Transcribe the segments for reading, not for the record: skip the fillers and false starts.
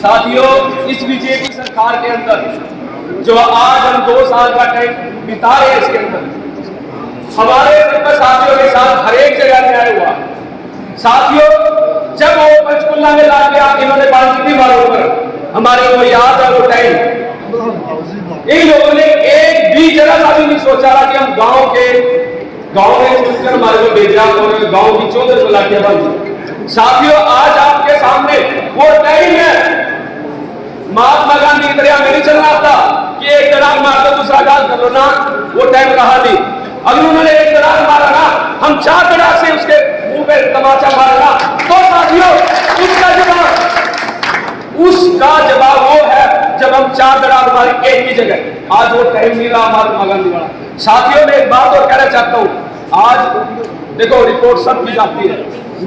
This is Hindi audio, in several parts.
साथियों, इस बीजेपी सरकार के अंदर जो आज हम 2 साल का टाइम बिता रहे हैं, इसके अंदर हमारे साथियों के साथ हर एक जगह न्याय हुआ। साथियों, जब वो पंचकुला में लाके आके इन्होंने बात की मारो पर हमारे को याद है वो टाइम, इन लोगों ने एक भी जरा सा भी नहीं सोचा कि हम गांव में चुनकर हमारे को भेजा और गांव की चौधर बुला के बंद। साथियों, आज आपके सामने वो टाइम है, महात्मा गांधी की तरह हमें नहीं चलना था कि एक तड़ाक मार दो दूसरा गाल कर लो ना, वो टाइम रहा नहीं। अगर उन्होंने एक तड़ाक मारा ना, हम 4 तड़ाक से उसके मुंह पे तमाचा मारा, तो साथियों उसका जवाब वो है जब हम 4 तड़ाक मारे एक ही जगह। आज वो टाइम नहीं रहा महात्मा गांधी वाला। साथियों, मैं एक बात और कहना चाहता हूं, आज देखो रिपोर्ट सब की जाती है।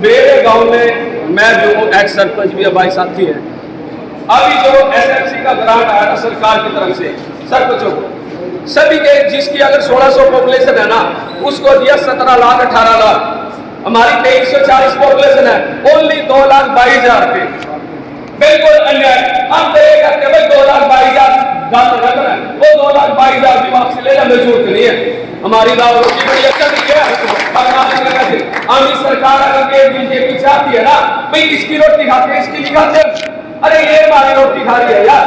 मेरे गांव में मैं जो एक्स सरपंच भी हमारे साथी है, अभी जो एसएमसी का ग्रांट आया था सरकार की तरफ से सरपंचों को, सभी के जिसकी अगर 1600 पॉपुलेशन है ना, उसको दिया 17 लाख 18 लाख। हमारी 2340 पॉपुलेशन है, ओनली 2,22,000 रुपए। बिल्कुल अन्याय। हम तो ये कहते भाई 2,22,000 वो 2,22,000 भी वापसी ले जाने की जरूरत नहीं है। हमारी दाव रोटी बड़ी अच्छा नहीं है। हम इस सरकार अगर बीजेपी चाहती है ना, भाई इसकी रोटी खाते हैं, इसकी नहीं खाते, अरे ये हमारी रोटी खा रही है यार।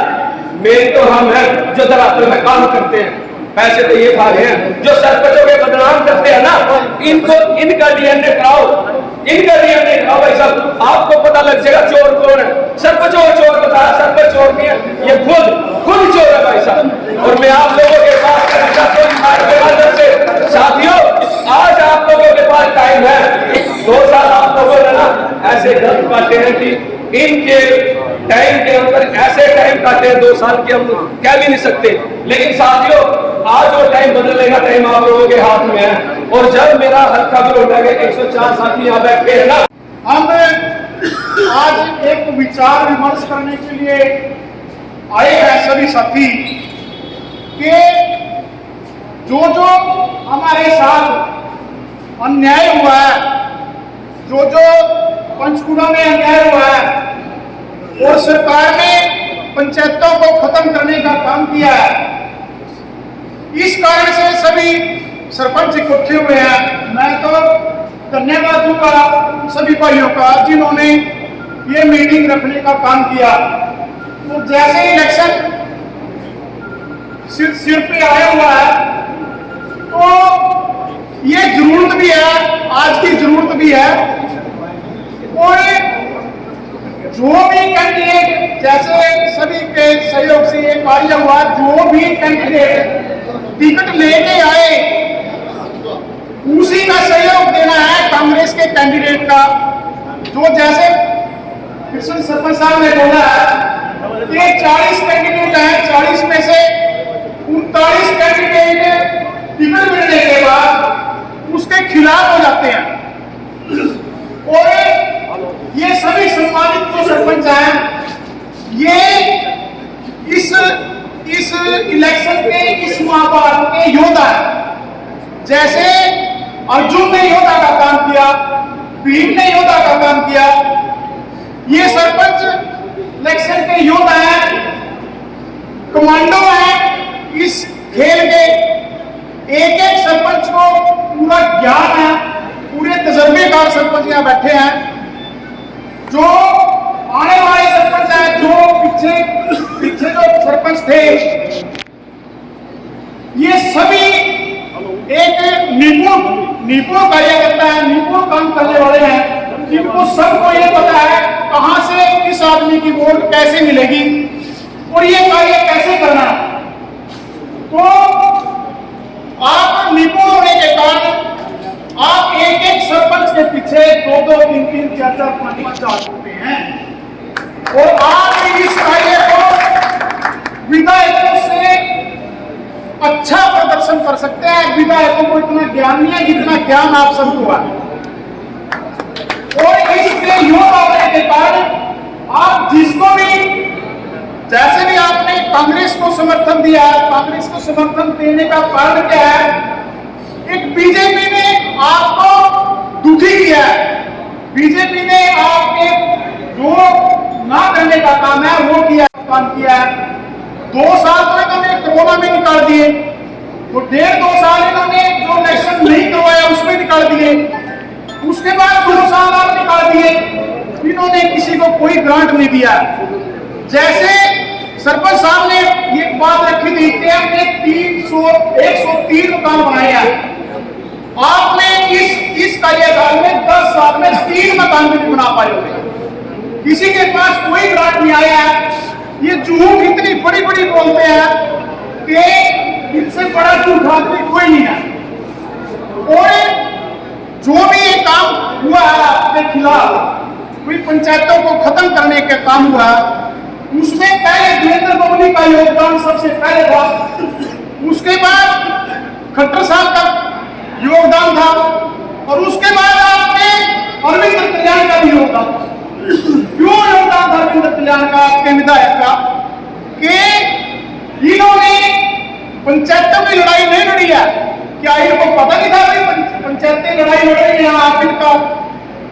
मेन तो हम हैं जो दरातर में काम करते हैं, पैसे तो ये खा रहे हैं। जो सरपंचों के बदनाम करते हैं ना, इनका डीएनए कराओ, भाई साहब, आपको पता लग जाएगा चोर कौन है। सरपंचों को चोर बताया, सरपंच चोर नहीं है, ये खुद चोर है भाई साहब। और मैं आप लोगों के पास कहना चाहता हूं, साथियों, आज आप लोगों के पास टाइम है। 2 साल आप लोगों ने ना ऐसे गलत काटे हैं कि इनके टाइम के अंदर ऐसे टाइम काटे हैं 2 साल के, हम कह भी नहीं सकते। लेकिन साथियों, आज वो टाइम बदलने का टाइम आप लोगों के हाथ में है। और जब मेरा हल्का भी होता है 104 साथी यहाँ बैठे हैं ना, हम आज एक विचार विमर्श करने के लिए आए हैं सभी साथी कि जो हमारे साथ अन्याय हुआ है, जो पंचकुला में अन्याय हुआ है और सरकार ने पंचायतों को खत्म करने का काम किया है, इस कारण से सभी सरपंच इकट्ठे हुए हैं। मैं तो धन्यवाद दूंगा सभी भाइयों का जिन्होंने ये मीटिंग रखने का काम किया। तो जैसे इलेक्शन सिर पे आया हुआ है, तो ये जरूरत भी है, आज की जरूरत भी है। और जो भी कैंडिडेट, जैसे सभी के सहयोग से ये कार्य हुआ, जो भी कैंडिडेट टिकट लेके आए उसी का सहयोग देना है कांग्रेस के कैंडिडेट का। जो जैसे कृष्ण सरपंच साहब ने बोला है कि 40 कैंडिडेट हैं, 40 में से 39 कैंडिडेट टिकट मिलने के बाद उसके खिलाफ हो जाते हैं। और ये सभी सम्मानित जो सरपंच हैं, ये इस इलेक्शन के इस महाभारत के योद्धा है। जैसे अर्जुन ने योद्धा का काम किया, भीम ने योद्धा का काम किया, ये सरपंच इलेक्शन के योद्धा हैं, कमांडो हैं इस खेल के। एक सरपंच को पूरा ज्ञान है, पूरे तजर्बेकार सरपंच यहाँ बैठे हैं। जो आने वाले सरपंच हैं, जो पीछे जो सरपंच थे, ये सभी एक निपुण कार्यकर्ता है, निपुण काम करने वाले हैं, जिनको सबको ये पता है कहां से किस आदमी की वोट कैसे मिलेगी और ये कार्य कैसे करना है। तो आप निपुण होने के कारण आप एक सरपंच के पीछे 2-2, 3-3, 4-4, 5-5 होते हैं। और आप इस कार्य को विधायकों से अच्छा प्रदर्शन कर सकते हैं। विधायकों को इतना ज्ञान नहीं है जितना ज्ञान आप सबको है। और इसके योग्य होने के कारण आप जिसको भी, जैसे भी आपने कांग्रेस को समर्थन दिया, कांग्रेस को समर्थन देने का कारण क्या है? एक बीजेपी ने आपको दुखी किया है। बीजेपी ने आपके जो ना करने का काम है वो काम किया है। 2 साल तो इन्होंने कोरोना में निकाल दिए, तो 1.5-2 साल इन्होंने जो इलेक्शन नहीं करवाया उसमें निकाल दिए, उसके बाद 2 साल और निकाल दिए। इन्होंने किसी को कोई ग्रांट नहीं दिया। जैसे सरपंच साहब ने ये बात रखी थी कि हमने 103 मकान बनाए हैं, आपने इस कार्यकाल में 10 साल में 3 मकान भी नहीं बना पाए होंगे। किसी के पास कोई ग्रांट नहीं आया है। ये झूठ इतनी बड़ी बड़ी बोलते हैं कि इनसे बड़ा झूठ आदमी कोई नहीं है। और जो भी ये काम हुआ है आपके खिलाफ, कोई पंचायतों को खत्म करने का काम हुआ, उसमें पहले वीरेंद्र बबली का योगदान सबसे पहले था, उसके बाद खट्टर साहब का योगदान था, और उसके बाद आपने अरविंद कल्याण का भी योगदान था। क्यों योगदान था अरविंद कल्याण का, आपके विधायक का, कि इन्होंने पंचायतों की लड़ाई नहीं लड़ी है। क्या इनको पता नहीं था कि पंचायतें लड़ाई लड़ रही हैं, आप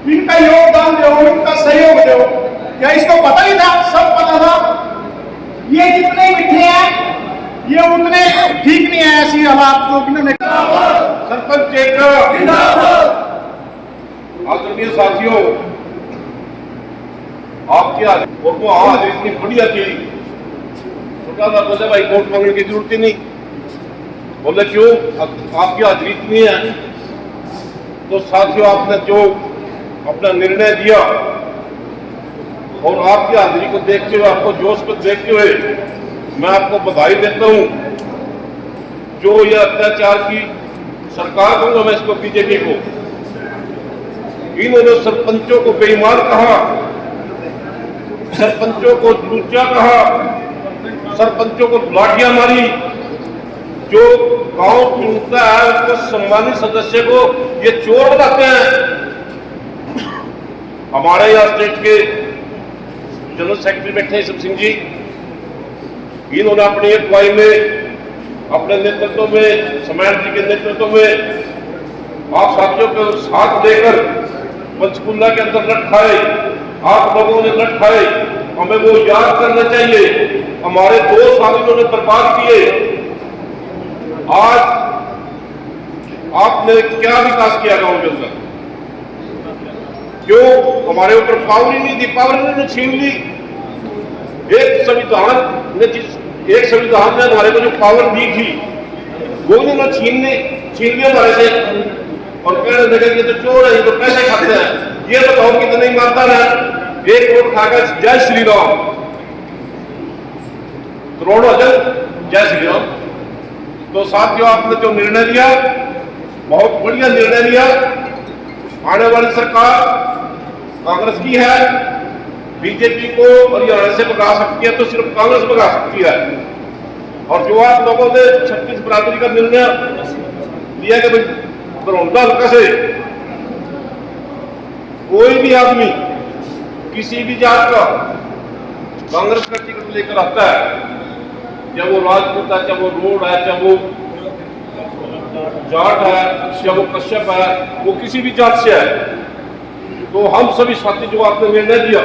इनका योगदान दो, इनका सहयोग दो? क्या इसको पता नहीं था? सब पता था। ये जितने मिठे हैं ये उतने ठीक नहीं है। ऐसी हालात जो इन्होंने सरपंच आदरणीय साथियों, आपके आज इतनी बढ़िया थी, छोटा सा बोले भाई वोट मांगने की जरूरत ही नहीं। बोले क्यों, आपकी हाजिरी इतनी है। तो साथियों, आपने जो अपना निर्णय दिया और आपकी हाजिरी को देखते हुए, आपको जोश को देखते हुए मैं आपको बधाई देता हूं। जो यह अत्याचार की सरकार दूंगा मैं इसको, बीजेपी को, इन्होंने सरपंचों को बेईमान कहा, सरपंचों को लुच्चा कहा, सरपंचों को लाठियां मारी। जो गांव चुनता है उसको सम्मानित सदस्य को ये चोर बताते हैं। हमारे यहाँ स्टेट के जनरल सेक्रेटरी बैठे हैं सिंह जी, इन्होंने अपनी अगुवाई में, अपने नेतृत्व में, समाज जी के नेतृत्व में आप साथियों को साथ देकर पंचकुला के अंदर लट खाए, आप लोगों ने लट खाए। हमें वो याद करना चाहिए। हमारे 2 साल इन्होंने बर्बाद किए। आज आपने क्या विकास किया गांव के अंदर? क्यों हमारे ऊपर पावर ही नहीं थी? पावर इन्होंने छीन ली। एक संविधान ने हमारे को जो पावर दी थी वो इन्होंने छीन ली हमारे से, और कहने लगे ये तो चोर है, ये तो पैसे खाते हैं। ये बताओ कितने ईमानदार है, 1 करोड़ खाकर जय श्री राम, करोड़ों जय श्री राम। तो साथियों, आपने जो निर्णय लिया बहुत बढ़िया निर्णय लिया। आने वाली सरकार कांग्रेस की है, बीजेपी को हरियाणा से भगा सकती है तो सिर्फ कांग्रेस भगा सकती है। और जो आप लोगों ने 36 बरादरी का निर्णय लिया कि दरौंदा हल्का से कोई भी आदमी किसी भी जात का कांग्रेस का टिकट लेकर आता है, चाहे वो राजपूत है, चाहे वो रोड है, चाहे वो जाट है, चाहे वो कश्यप है, वो किसी भी जात से है, तो हम सभी साथी जो आपने निर्णय दिया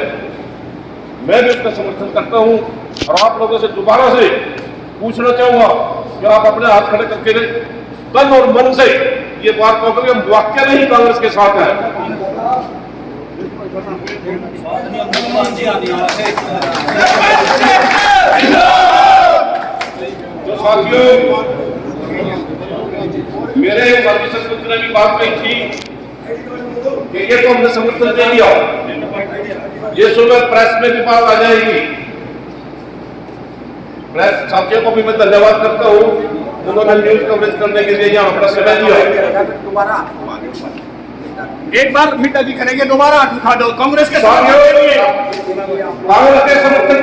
मैं भी उसका समर्थन करता हूं। और आप लोगों से दोबारा से पूछना चाहूंगा कि आप अपने हाथ खड़े करके तन और मन से ये बात कहो कि हम वाक्य नहीं कांग्रेस के साथ हैं। तो साथियों, मेरे सर्विसेज मंत्री ने भी बात कही थी कि ये तो हमने समर्थन दे दिया, ये सुबह प्रेस में भी बात आ जाएगी। प्रेस साथियों को भी मैं धन्यवाद करता हूँ, उन्होंने न्यूज कवरेज करने के लिए यहाँ अपना समय दिया। एक बार मीटा जी करेंगे, दोबारा हाथ उठा दो कांग्रेस के साथ। कांग्रेस के समर्थन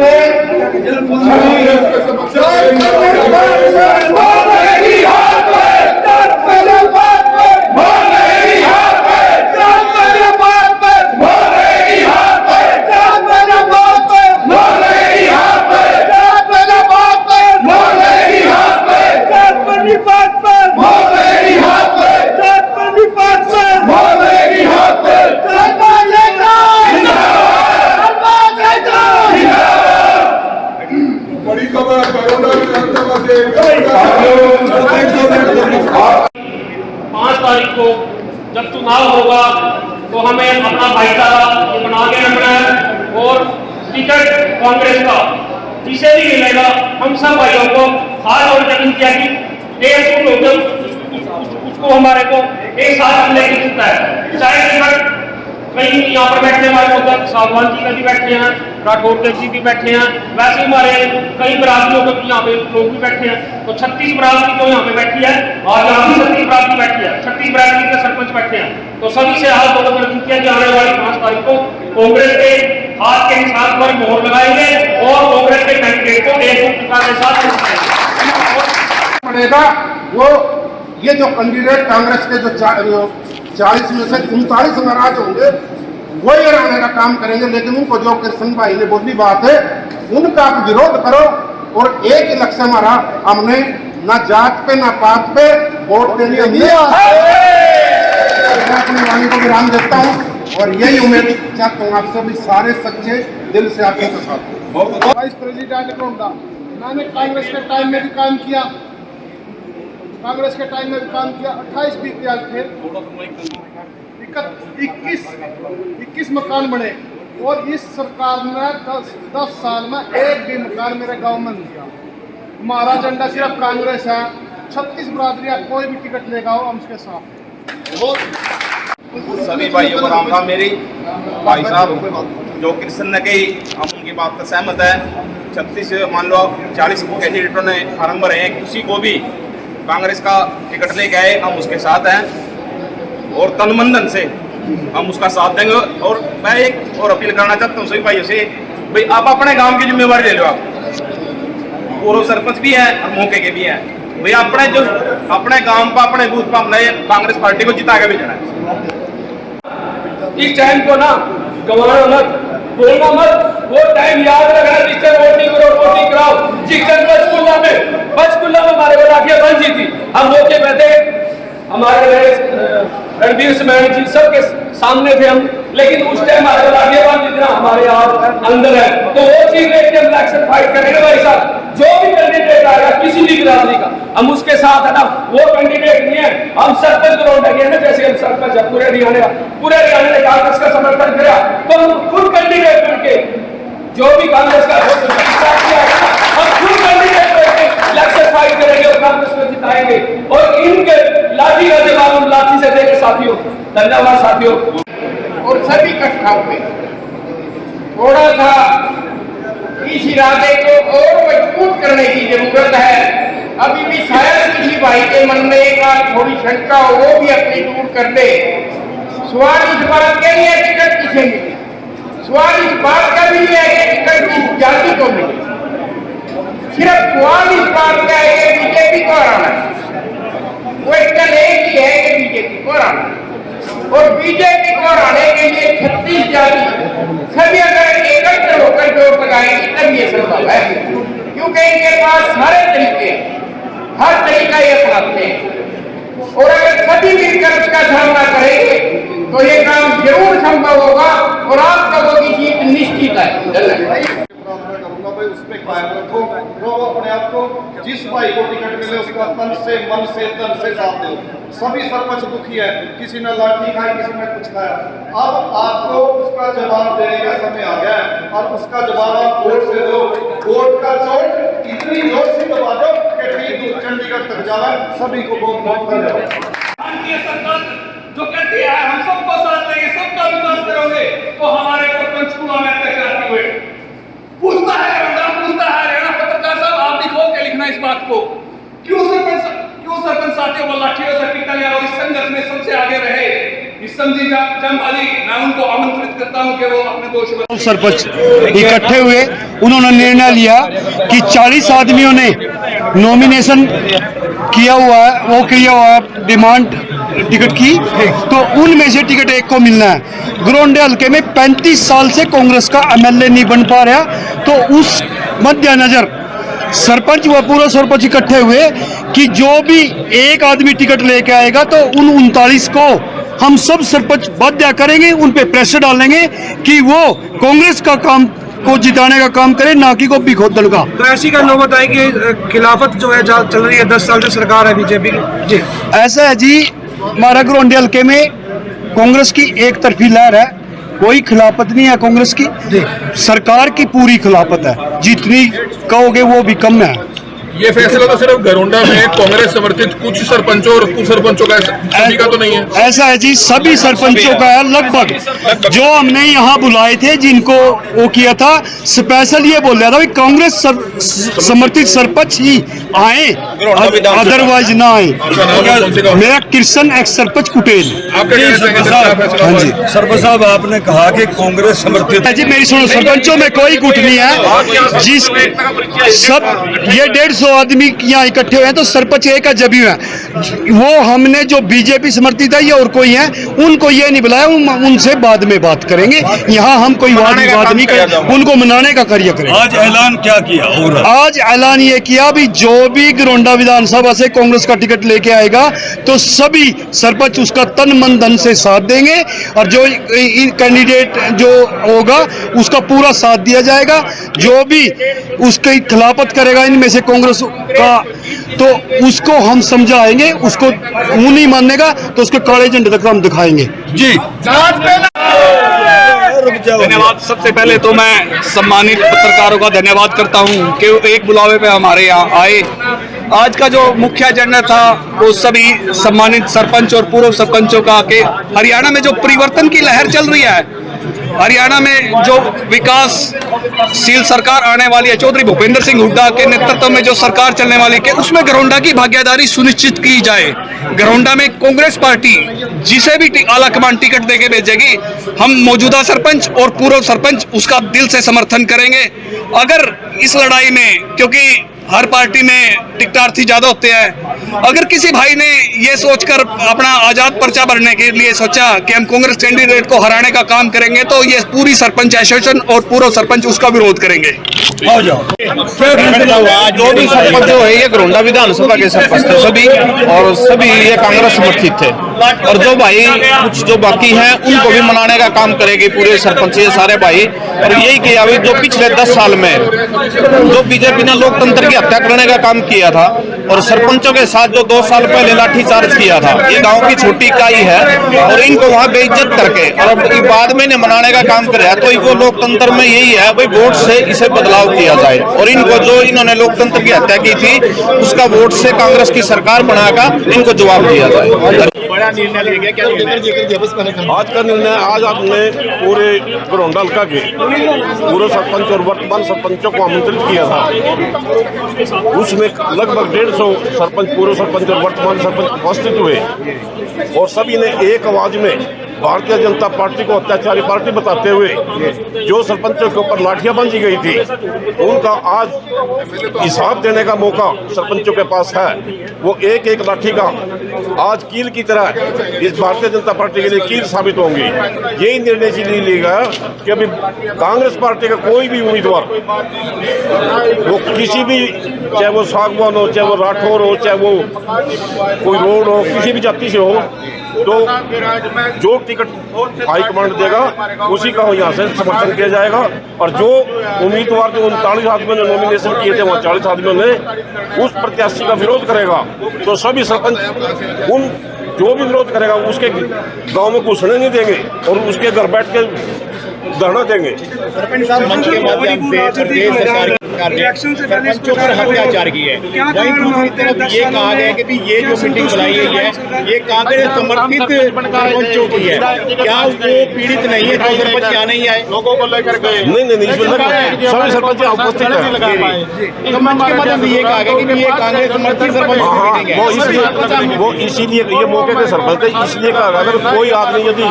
Go! 5 तारीख को जब चुनाव होगा तो हमें अपना भाईचारा ये बना के रखना है और टिकट कांग्रेस का जिसे भी मिलेगा हम सब भाइयों को हाथ और जमीन किया कि उसको हमारे को एक साथ हम लेके चलता है। चाहे टिकट कहीं यहाँ पर बैठे हमारे उधर सागवान जी का भी बैठे हैं, राठौर देव जी भी बैठे हैं, वैसे हमारे कई बरादरियों के यहाँ पे लोग भी बैठे हैं। तो 36 बरादरी तो यहाँ पे बैठी है और यहाँ भी 36 बरादरी बैठी है, 36 बरादरी के सरपंच बैठे हैं। तो सभी से हाथ जोड़कर विनती किया कि आने वाली 5 तारीख को कांग्रेस के हाथ के निशान पर मोहर लगाएंगे और कांग्रेस के कैंडिडेट को एकजुटता के साथ पड़ेगा। वो ये जो कैंडिडेट कांग्रेस के जो 40 में से 39 नाराज होंगे वही हराने का काम करेंगे, लेकिन उनको जो कृष्ण भाई ने बोली बात है उनका आप विरोध करो। और एक ही लक्ष्य हमारा, हमने ना जात पे ना पात पे वोट देने अपनी वाणी को विराम देता हूँ और यही उम्मीद चाहता हूँ आप सभी सारे सच्चे दिल से आपके साथ। वाइस प्रेसिडेंट कौन था? मैंने कांग्रेस के टाइम में भी काम किया, कांग्रेस के टाइम में भी काम किया। 28 बीते थे, 21 मकान बने और इस सरकार ने 10 साल में एक भी मकान मेरे गांव में नहीं दिया। हमारा एजेंडा सिर्फ कांग्रेस है। 36 बरादरियां कोई भी टिकट लेगा हो हम उसके साथ। सभी भाइयों को राम राम। मेरी भाई साहब जो कृष्ण ने कही हम उनकी बात से सहमत है। 36 मान लो 40 कैंडिडेटों ने फार्म भरे हैं, किसी को भी कांग्रेस का टिकट लेके आए हम उसके साथ हैं और तन मन धन से हम उसका साथ देंगे। और मैं एक और अपील करना चाहता हूँ सभी भाइयों से, भाई आप अपने गांव की जिम्मेवारी ले लो। आप पूर्व सरपंच भी हैं और मौके के भी हैं, भाई अपने गांव पर अपने बूथ पर अपने कांग्रेस पार्टी को जिता के भेजना है। इस टाइम को ना गंवाना मत, बोलना मत। वो टाइम याद रखना जिससे वोटिंग करो, वोटिंग कराओ। जिस टाइम पंचकुला में हमारे को लाठियां बन जी थी, हम मौके पे थे, हमारे रणवीर सिंह जी सबके सामने थे हम, लेकिन उस टाइम हमारे को लाठियां बन जी थी ना, हमारे याद अंदर है। तो वो चीज लेके हम इलेक्शन फाइट करेंगे भाई साहब। जो भी कैंडिडेट आएगा किसी भी बिरादरी का, हम उसके साथ है ना। वो कैंडिडेट नहीं है, हम सरपंच ग्राउंड है ना, जैसे हम सरपंच है पूरे हरियाणा ने कांग्रेस का समर्थन किया, तो हम खुद कैंडिडेट बनके जो भी कांग्रेस का हम खुद कैंडिडेट बनके इलेक्शन फाइट करेंगे और कांग्रेस को जिताएंगे। और इनके लाठी का जवाब हम लाठी से देंगे साथियों। धन्यवाद साथियों। और सभी इकट्ठा हुए, थोड़ा सा इस इरादे को और मजबूत करने की जरूरत है। अभी भी शायद किसी भाई के मन में एक थोड़ी शंका हो, वो भी अपनी दूर कर दे। सवाल इस बात का नहीं है टिकट किसे मिले, सवाल इस बात का भी है कि टिकट किस जाति को मिले। सिर्फ सवाल इस बात का है कि बीजेपी को हराना है। क्वेश्चन एक ही है कि बीजेपी को हराना है। और बीजेपी को हराने के लिए 36 जाति सभी अगर एकत्र होकर जोर लगाएंगे तब ये संभव है, क्योंकि इनके पास सारे तरीके, हर तरीका ये अपनाते हैं। और अगर सभी मिलकर उसका सामना करेंगे तो ये काम जरूर संभव होगा और आप लोगों की जीत निश्चित है। करूंगा भाई उसमें कायम रखो, रो अपने आप को। जिस भाई को टिकट मिले उसका तन से मन से तन से साथ दो। सभी सरपंच दुखी है, किसी ने लाठी खाई, किसी ने कुछ खाया। अब आपको उसका जवाब देने का समय आ गया है और उसका जवाब आप वोट से दो। वोट का चोट इतनी जोर से दबा दो कि कहीं दूर चंडीगढ़ तक जाए। सभी को बहुत बहुत धन्यवाद। जो कहती है हम सबको साथ लेंगे, सबका विकास करोगे, तो हमारे को पंचकुला में अत्याचार हुए पूछता है हरियाणा पत्रकार साहब, आप लिखो के लिखना इस बात को। क्यों सरपंच साथियों को लाठियों से पीटा गया और इस संघर्ष में सबसे आगे रहे इस समझी जमवाली, मैं उनको आमंत्रित करता हूं कि वो अपने दोष। सरपंच इकट्ठे हुए, उन्होंने निर्णय लिया कि 40 आदमियों ने नॉमिनेशन किया हुआ है, वो किया हुआ डिमांड टिकट की, तो उनमें से टिकट एक को मिलना है। ग्रोंडे हल्के में 35 साल से कांग्रेस का एमएलए नहीं बन पा रहा, तो उस मद्देनजर सरपंच व पूर्व सरपंच इकट्ठे हुए कि जो भी एक आदमी टिकट लेके आएगा तो उन 39 को हम सब सरपंच बाध्य करेंगे, उन पे प्रेशर डालेंगे कि वो कांग्रेस का काम को जिताने का काम करे, ना कि गोभी खोदल का। तो ऐसी का नौबत आई कि खिलाफत जो है चल रही है, 10 साल से सरकार है बीजेपी की जी। ऐसा है जी, हमारा घरोंडे हल्के में कांग्रेस की एक तरफी लहर है, कोई खिलाफत नहीं है कांग्रेस की, सरकार की पूरी खिलाफत है, जितनी कहोगे वो भी कम है। ये फैसला तो सिर्फ घरोंडा में कांग्रेस समर्थित कुछ सरपंचों और कुछ सरपंचों का सभी का तो नहीं है। ऐसा है जी, सभी सरपंचों का है लगभग। जो हमने यहाँ बुलाए थे, जिनको वो किया था, स्पेशल ये बोल रहा था भाई कांग्रेस समर्थित सरपंच ही आए, अदरवाइज ना आए। मेरा कृष्ण एक्स सरपंच कुटेल। हाँ जी सरपंच साहब, आपने कहा कि कांग्रेस समर्थित जी, मेरी सुनो, सरपंचों में कोई गुट नहीं है, जिस सब ये 150 आदमी यहाँ इकट्ठे हुए हैं, तो सरपंच एक का जबी है। वो हमने जो बीजेपी समर्थित है या और कोई है, उनको ये नहीं बुलाया, उनसे बाद में बात करेंगे। यहाँ हम कोई वाद विवाद नहीं करें, उनको मनाने का कार्य करें। आज ऐलान क्या किया? आज ऐलान ये किया भी जो भी घरोंडा विधानसभा से कांग्रेस का टिकट लेके आएगा, तो सभी सरपंच उसका तन मन धन से साथ देंगे, और जो कैंडिडेट जो होगा उसका पूरा साथ दिया जाएगा। जो भी उसकी खिलाफत करेगा इनमें से कांग्रेस का, तो उसको हम समझाएंगे, उसको मुंह नहीं मानने का तो उसके काले झंडे तक हम दिखाएंगे जी। धन्यवाद। सबसे पहले तो मैं सम्मानित पत्रकारों का धन्यवाद करता हूं कि एक बुलावे पे हमारे यहाँ आए। आज का जो मुख्य एजेंडा था वो सभी सम्मानित सरपंच और पूर्व सरपंचों का, कि हरियाणा में जो परिवर्तन की लहर चल रही है, हरियाणा में जो विकासशील सरकार आने वाली है, चौधरी भूपेंद्र सिंह हुड्डा के नेतृत्व में जो सरकार चलने वाली है, उसमें घरोंडा की भागीदारी सुनिश्चित की जाए। घरोंडा में कांग्रेस पार्टी जिसे भी आला कमान टिकट देके भेजेगी, हम मौजूदा सरपंच और पूर्व सरपंच उसका दिल से समर्थन करेंगे। अगर इस लड़ाई में, क्योंकि हर पार्टी में टिकटार्थी ज्यादा होते हैं, अगर किसी भाई ने ये सोचकर अपना आजाद पर्चा भरने के लिए सोचा कि हम कांग्रेस कैंडिडेट को हराने का काम करेंगे, तो ये पूरी सरपंच एसोसिएशन और पूर्व सरपंच उसका विरोध करेंगे। जो भी सरपंच जो है ये घरोंडा विधानसभा के सरपंच थे सभी, और सभी ये कांग्रेस समर्थित थे। और जो भाई कुछ जो बाकी हैं उनको भी मनाने का काम करेगी पूरे सरपंच, ये सारे भाई। और यही किया अभी जो पिछले 10 साल में जो बीजेपी ने लोकतंत्र की हत्या करने का काम किया था, और सरपंचों के साथ जो 2 साल पहले लाठीचार्ज किया था, ये गांव की छोटी इकाई है, और इनको वहां बेइज्जत करके और बाद में इन्हें मनाने का काम कराया। तो वो लोकतंत्र में यही है भाई, वोट से इसे बदलाव किया जाए, और इनको जो इन्होंने लोकतंत्र की हत्या की थी उसका वोट से कांग्रेस की सरकार बनाकर इनको जवाब दिया जाए। बड़ा निर्णय लिया गया, क्या आज का निर्णय, आज आपने पूरे घरोंडा हल्का के पूर्व सरपंच और वर्तमान सरपंचों को आमंत्रित किया था। उसमें लगभग 150 सरपंच, पूर्व सरपंच और वर्तमान सरपंच उपस्थित हुए, और सभी ने एक आवाज में भारतीय जनता पार्टी को अत्याचारी पार्टी बताते हुए जो सरपंचों के ऊपर लाठियां बांधी गई थी, उनका आज हिसाब देने का मौका सरपंचों के पास है। वो एक एक लाठी का आज कील की तरह इस भारतीय जनता पार्टी के लिए कील साबित होंगी। यही निर्णय इसलिए लिया गया कि अभी कांग्रेस पार्टी का कोई भी उम्मीदवार, वो किसी भी, चाहे वो सागवान हो, चाहे वो राठौर हो, चाहे वो कोई रोड हो, किसी भी जाति से हो, तो जो टिकट हाईकमांड देगा उसी का यहाँ से समर्थन किया जाएगा। और जो उम्मीदवार जो 39 आदमियों ने नॉमिनेशन किए थे, वहाँ 40 आदमियों ने उस प्रत्याशी का विरोध करेगा, तो सभी सरपंच उन जो भी विरोध करेगा उसके गांव में घुसने नहीं देंगे और उसके घर बैठ के धरना देंगे। सरपंच साहब, मंच के माध्यम से प्रदेश सरकार सरपंचों पर अत्याचार की है, वहीं दूसरी तरफ ये कहा गया कि ये जो मीटिंग बुलाई गई है ये कांग्रेस समर्थित सरपंचों की है, क्या वो पीड़ित नहीं है जो सरपंच यहाँ नहीं आए? लोगों को लेकर नहीं, सभी सरपंच उपस्थित है। तो मंच के माध्यम से ये कहा गया कि ये कांग्रेस समर्थित सरपंच, वो इसीलिए ये मौके के सरपंच है, इसलिए कहा अगर कोई आदमी यदि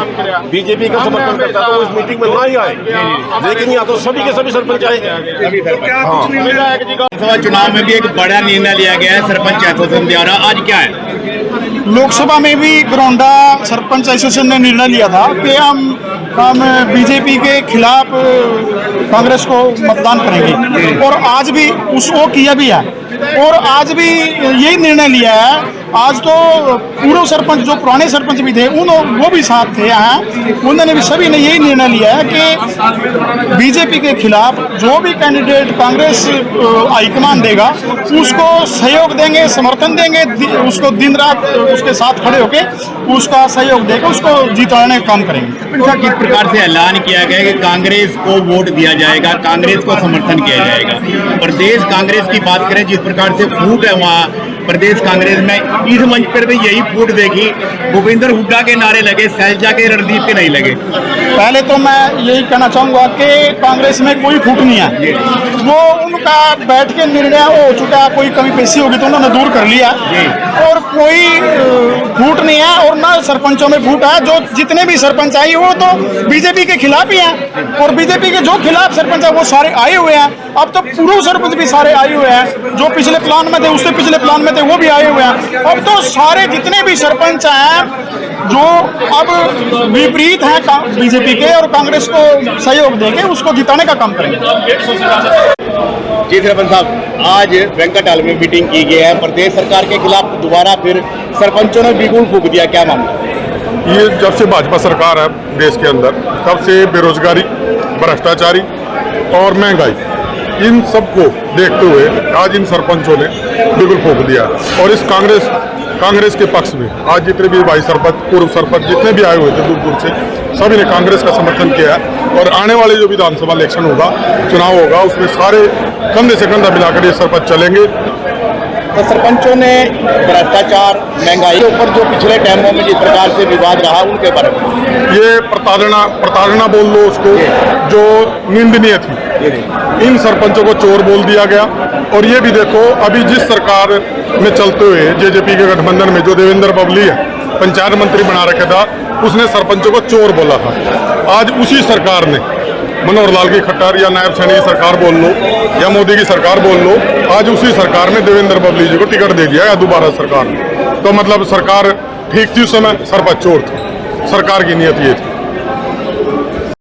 बीजेपी का समर्थन करता है तो उस मीटिंग में ना ही आए, लेकिन यहाँ तो सभी के सभी सरपंच आए। लोकसभा चुनाव में भी एक बड़ा निर्णय लिया गया है सरपंच एसोसिएशन द्वारा, आज क्या है? लोकसभा में भी घरोंडा सरपंच एसोसिएशन ने निर्णय लिया था कि हम बीजेपी के खिलाफ कांग्रेस को मतदान करेंगे, और आज भी उसको किया भी है। और आज भी यही निर्णय लिया है। आज तो पूर्व सरपंच जो पुराने सरपंच भी थे वो भी साथ थे यहाँ, उन्होंने भी सभी ने यही निर्णय लिया है कि बीजेपी के खिलाफ जो भी कैंडिडेट कांग्रेस हाईकमान देगा उसको सहयोग देंगे, समर्थन देंगे, उसको दिन रात उसके साथ खड़े होकर उसका सहयोग देकर उसको जिताने का काम करेंगे। किस प्रकार से ऐलान किया गया कि कांग्रेस को वोट दिया जाएगा, कांग्रेस को समर्थन किया जाएगा? प्रदेश कांग्रेस की बात करें, जिस प्रकार से फूट है वहाँ प्रदेश कांग्रेस में, इस मंच पर भी यही फूट देखी, भूपेंद्र हुड्डा के नारे लगे, सैलजा के, रणदीप के नहीं लगे। पहले तो मैं यही कहना चाहूँगा कि कांग्रेस में कोई फूट नहीं है, वो उनका बैठ के निर्णय हो चुका, कोई कमी पेशी होगी तो उन्होंने दूर कर लिया और कोई फूट नहीं है और ना सरपंचों में फूट है। जो जितने भी सरपंच आई वो तो बीजेपी के खिलाफ ही हैं और बीजेपी के जो खिलाफ सरपंच है वो सारे आए हुए हैं। अब तो पूर्व सरपंच भी सारे आए हुए हैं, जो पिछले प्लान में थे उससे पिछले प्लान में थे वो भी आए हुए हैं। अब तो सारे जितने भी सरपंच हैं जो अब विपरीत हैं बीजेपी के और कांग्रेस को सहयोग देके उसको जिताने का काम करेंगे। जी सरपंच साहब, आज वेंकट हॉल में मीटिंग की गई है, प्रदेश सरकार के खिलाफ दोबारा फिर सरपंचों ने बिगुल फूंक दिया, क्या मामला? ये जब से भाजपा सरकार है देश के अंदर, तब से बेरोजगारी, भ्रष्टाचारी और महंगाई, इन सबको देखते हुए आज इन सरपंचों ने बिगुल फूंक दिया और इस कांग्रेस के पक्ष में आज जितने भी भाई सरपंच, पूर्व सरपंच जितने भी आए हुए थे दूर दूर से, सभी ने कांग्रेस का समर्थन किया है और आने वाले जो विधानसभा इलेक्शन होगा, चुनाव होगा, उसमें सारे कंधे से कंधा मिलाकर ये सरपंच चलेंगे। तो सरपंचों ने भ्रष्टाचार, महंगाई के ऊपर जो पिछले टाइमों में जिस प्रकार से विवाद रहा, उनके बारे में ये प्रताड़ना बोल लो उसको, जो निंदनीय थी। इन सरपंचों को चोर बोल दिया गया और ये भी देखो, अभी जिस सरकार में चलते हुए जेजेपी के गठबंधन में जो देवेंद्र बबली है पंचायत मंत्री बना रखा था, उसने सरपंचों को चोर बोला था। आज उसी सरकार ने, मनोहर लाल की खट्टर या नायब सैनी की सरकार बोल लो या मोदी की सरकार बोल लो, आज उसी सरकार ने देवेंद्र बबली जी को टिकट दे दिया या दोबारा सरकार ने। तो मतलब सरकार ठीक थी उस समय, सरपंच चोर थे, सरकार की नीयत ये थी।